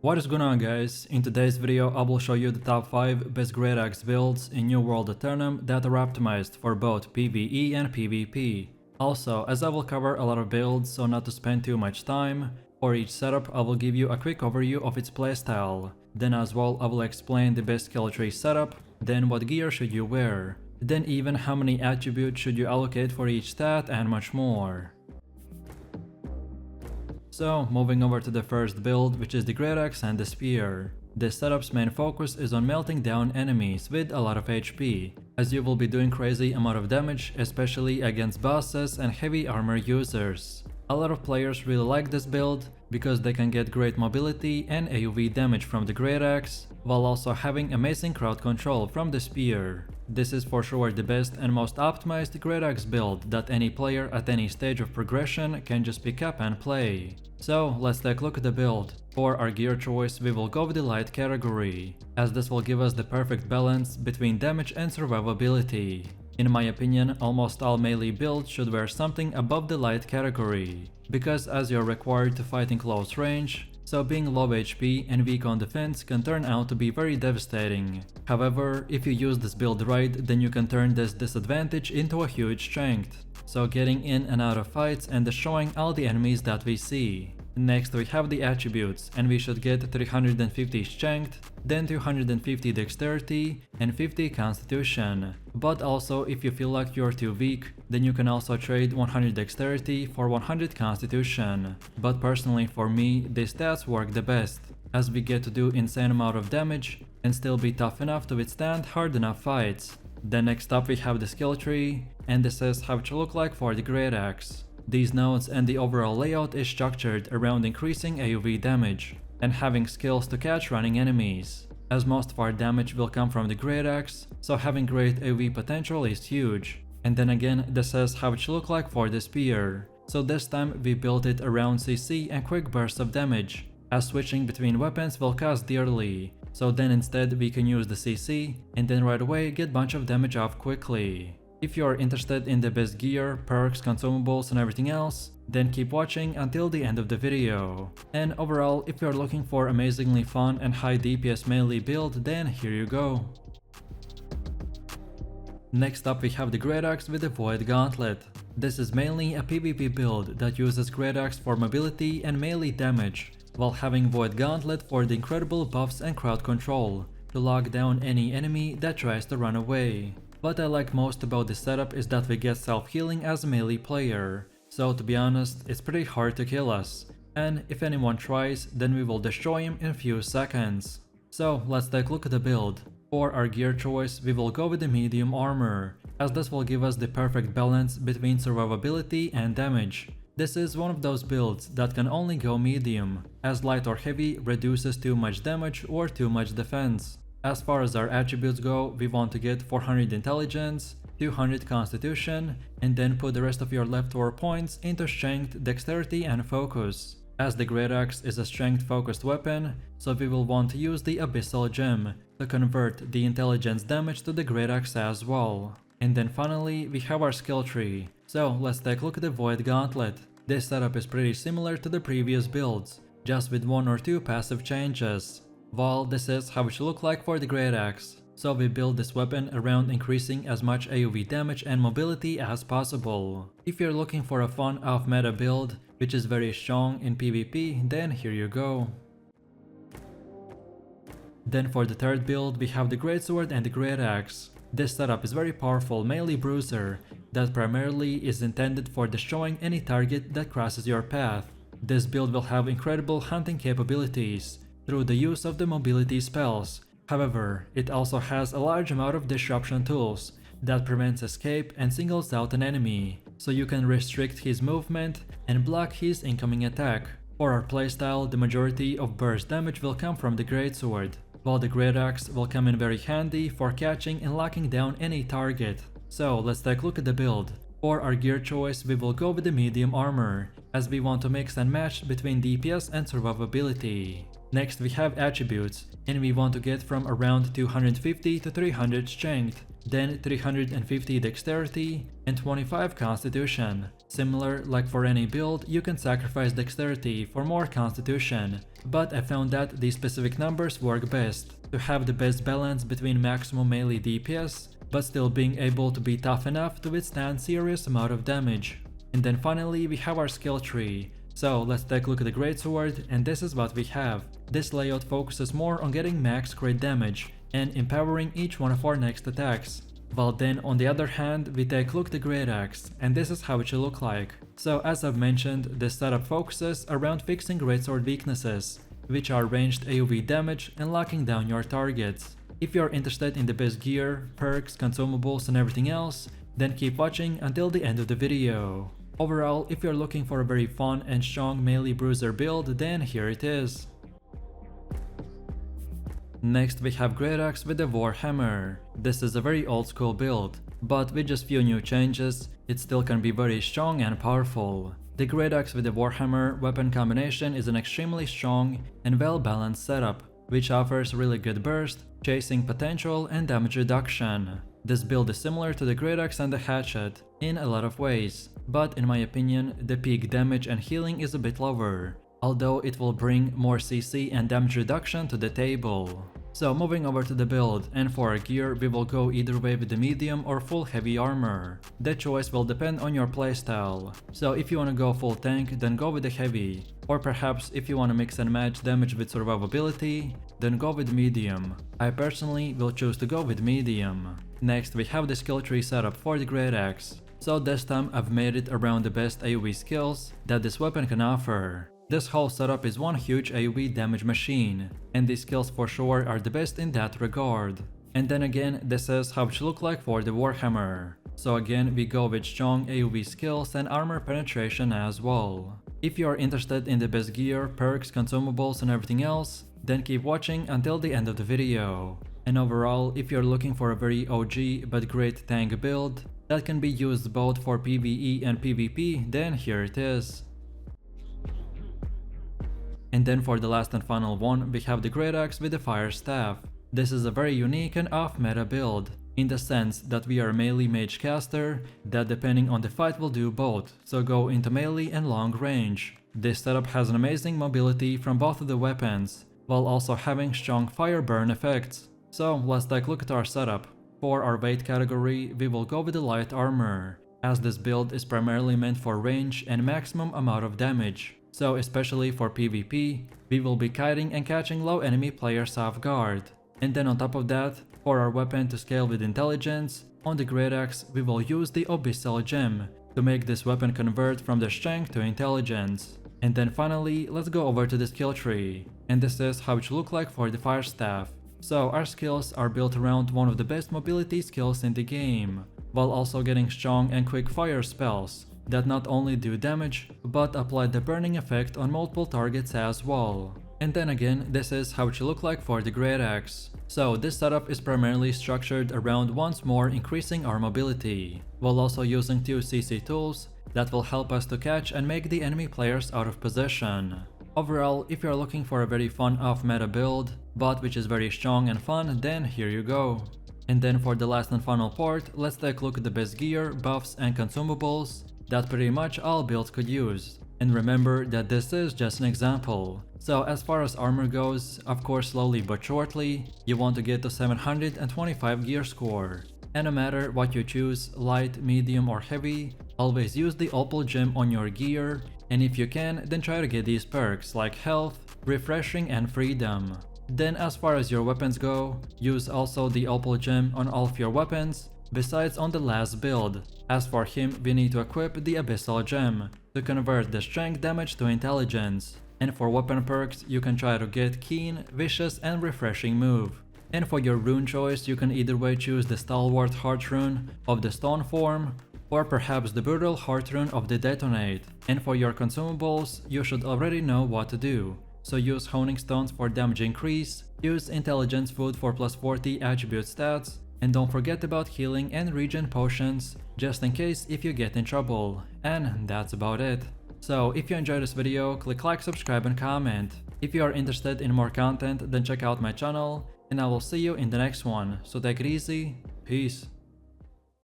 What is going on, guys? In today's video I will show you the top 5 best great axe builds in New World Aeternum that are optimized for both PvE and PvP. Also, as I will cover a lot of builds, so not to spend too much time, for each setup I will give you a quick overview of its playstyle. Then as well I will explain the best skill tree setup, then what gear should you wear, then even how many attributes should you allocate for each stat and much more. So, moving over to the first build, which is the great axe and the spear. This setup's main focus is on melting down enemies with a lot of HP, as you will be doing crazy amount of damage, especially against bosses and heavy armor users. A lot of players really like this build because they can get great mobility and AoV damage from the great axe, while also having amazing crowd control from the spear. This is for sure the best and most optimized great axe build that any player at any stage of progression can just pick up and play. So let's take a look at the build. For our gear choice we will go with the light category, as this will give us the perfect balance between damage and survivability. In my opinion, almost all melee builds should wear something above the light category, because as you're required to fight in close range, so being low HP and weak on defense can turn out to be very devastating. However, if you use this build right, then you can turn this disadvantage into a huge strength, so getting in and out of fights and destroying all the enemies that we see. Next we have the attributes, and we should get 350 strength, then 250 dexterity and 50 constitution. But also if you feel like you're too weak, then you can also trade 100 dexterity for 100 constitution. But personally for me, these stats work the best, as we get to do insane amount of damage and still be tough enough to withstand hard enough fights. Then next up we have the skill tree, and this is how it should look like for the great axe. These nodes and the overall layout is structured around increasing AoV damage and having skills to catch running enemies, as most of our damage will come from the great axe, so having great AoV potential is huge. And then again, this is how it should look like for the spear. So this time we built it around CC and quick bursts of damage, as switching between weapons will cost dearly. So then instead we can use the CC and then right away get bunch of damage off quickly. If you are interested in the best gear, perks, consumables and everything else, then keep watching until the end of the video. And overall, if you are looking for amazingly fun and high DPS melee build, then here you go. Next up we have the great axe with the void gauntlet. This is mainly a PvP build that uses great axe for mobility and melee damage, while having void gauntlet for the incredible buffs and crowd control to lock down any enemy that tries to run away. What I like most about this setup is that we get self-healing as a melee player, so to be honest, it's pretty hard to kill us, and if anyone tries, then we will destroy him in a few seconds. So let's take a look at the build. For our gear choice, we will go with the medium armor, as this will give us the perfect balance between survivability and damage. This is one of those builds that can only go medium, as light or heavy reduces too much damage or too much defense. As far as our attributes go, we want to get 400 intelligence, 200 constitution, and then put the rest of your leftover points into strength, dexterity and focus. As the great axe is a strength focused weapon, so we will want to use the abyssal gem to convert the intelligence damage to the great axe as well. And then finally we have our skill tree, so let's take a look at the void gauntlet. This setup is pretty similar to the previous builds, just with one or two passive changes. Well, this is how it should look like for the great axe. So we build this weapon around increasing as much AoV damage and mobility as possible. If you're looking for a fun off-meta build, which is very strong in PvP, then here you go. Then for the third build we have the greatsword and the great axe. This setup is very powerful melee bruiser that primarily is intended for destroying any target that crosses your path. This build will have incredible hunting capabilities through the use of the mobility spells. However, it also has a large amount of disruption tools that prevents escape and singles out an enemy, so you can restrict his movement and block his incoming attack. For our playstyle, the majority of burst damage will come from the greatsword, while the great axe will come in very handy for catching and locking down any target. So let's take a look at the build. For our gear choice, we will go with the medium armor, as we want to mix and match between DPS and survivability. Next we have attributes, and we want to get from around 250 to 300 strength, then 350 dexterity and 25 constitution. Similar like for any build, you can sacrifice dexterity for more constitution, but I found that these specific numbers work best to have the best balance between maximum melee DPS but still being able to be tough enough to withstand serious amount of damage. And then finally we have our skill tree. So let's take a look at the greatsword, and this is what we have. This layout focuses more on getting max crit damage and empowering each one of our next attacks. While then on the other hand we take a look at the great axe, and this is how it should look like. So as I've mentioned, this setup focuses around fixing greatsword weaknesses, which are ranged AoE damage and locking down your targets. If you're interested in the best gear, perks, consumables and everything else, then keep watching until the end of the video. Overall, if you're looking for a very fun and strong melee bruiser build, then here it is. Next we have great axe with the warhammer. This is a very old school build, but with just few new changes, it still can be very strong and powerful. The great axe with the warhammer weapon combination is an extremely strong and well balanced setup, which offers really good burst, chasing potential and damage reduction. This build is similar to the great axe and the hatchet in a lot of ways, but in my opinion the peak damage and healing is a bit lower, although it will bring more CC and damage reduction to the table. So moving over to the build, and for our gear we will go either way with the medium or full heavy armor. The choice will depend on your playstyle. So if you want to go full tank, then go with the heavy, or perhaps if you want to mix and match damage with survivability, then go with medium. I personally will choose to go with medium. Next we have the skill tree setup for the great axe. So this time I've made it around the best AoE skills that this weapon can offer. This whole setup is one huge AoE damage machine, and these skills for sure are the best in that regard. And then again, this is how it should look like for the warhammer. So again, we go with strong AoE skills and armor penetration as well. If you are interested in the best gear, perks, consumables and everything else, then keep watching until the end of the video. And overall, if you're looking for a very OG but great tank build that can be used both for PvE and PvP, then here it is. And then for the last and final one, we have the great axe with the fire staff. This is a very unique and off-meta build, in the sense that we are a melee mage caster that depending on the fight will do both, so go into melee and long range. This setup has an amazing mobility from both of the weapons, while also having strong fire burn effects. So let's take a look at our setup. For our weight category, we will go with the light armor, as this build is primarily meant for range and maximum amount of damage. So especially for PvP, we will be kiting and catching low enemy players off guard. And then on top of that, for our weapon to scale with intelligence, on the great axe we will use the abyssal gem to make this weapon convert from the strength to intelligence. And then finally, let's go over to the skill tree, and this is how it should look like for the fire staff. So our skills are built around one of the best mobility skills in the game, while also getting strong and quick fire spells that not only do damage, but apply the burning effect on multiple targets as well. And then again, this is how it should look like for the great axe. So this setup is primarily structured around once more increasing our mobility, while also using 2 CC tools that will help us to catch and make the enemy players out of position. Overall, if you're looking for a very fun off-meta build, but which is very strong and fun, then here you go. And then for the last and final part, let's take a look at the best gear, buffs and consumables that pretty much all builds could use. And remember that this is just an example. So as far as armor goes, of course slowly but shortly, you want to get to 725 gear score. And no matter what you choose, light, medium or heavy, always use the opal gem on your gear, and if you can, then try to get these perks like health, refreshing and freedom. Then as far as your weapons go, use also the opal gem on all of your weapons, besides on the last build. As for him, we need to equip the abyssal gem to convert the strength damage to intelligence. And for weapon perks, you can try to get keen, vicious and refreshing move. And for your rune choice, you can either way choose the stalwart heart rune of the stone form, or perhaps the brutal heart rune of the detonate. And for your consumables, you should already know what to do. So use honing stones for damage increase, use intelligence food for plus 40 attribute stats, and don't forget about healing and regen potions, just in case if you get in trouble. And that's about it. So if you enjoyed this video, click like, subscribe and comment. If you are interested in more content, then check out my channel, and I will see you in the next one. So take it easy, peace.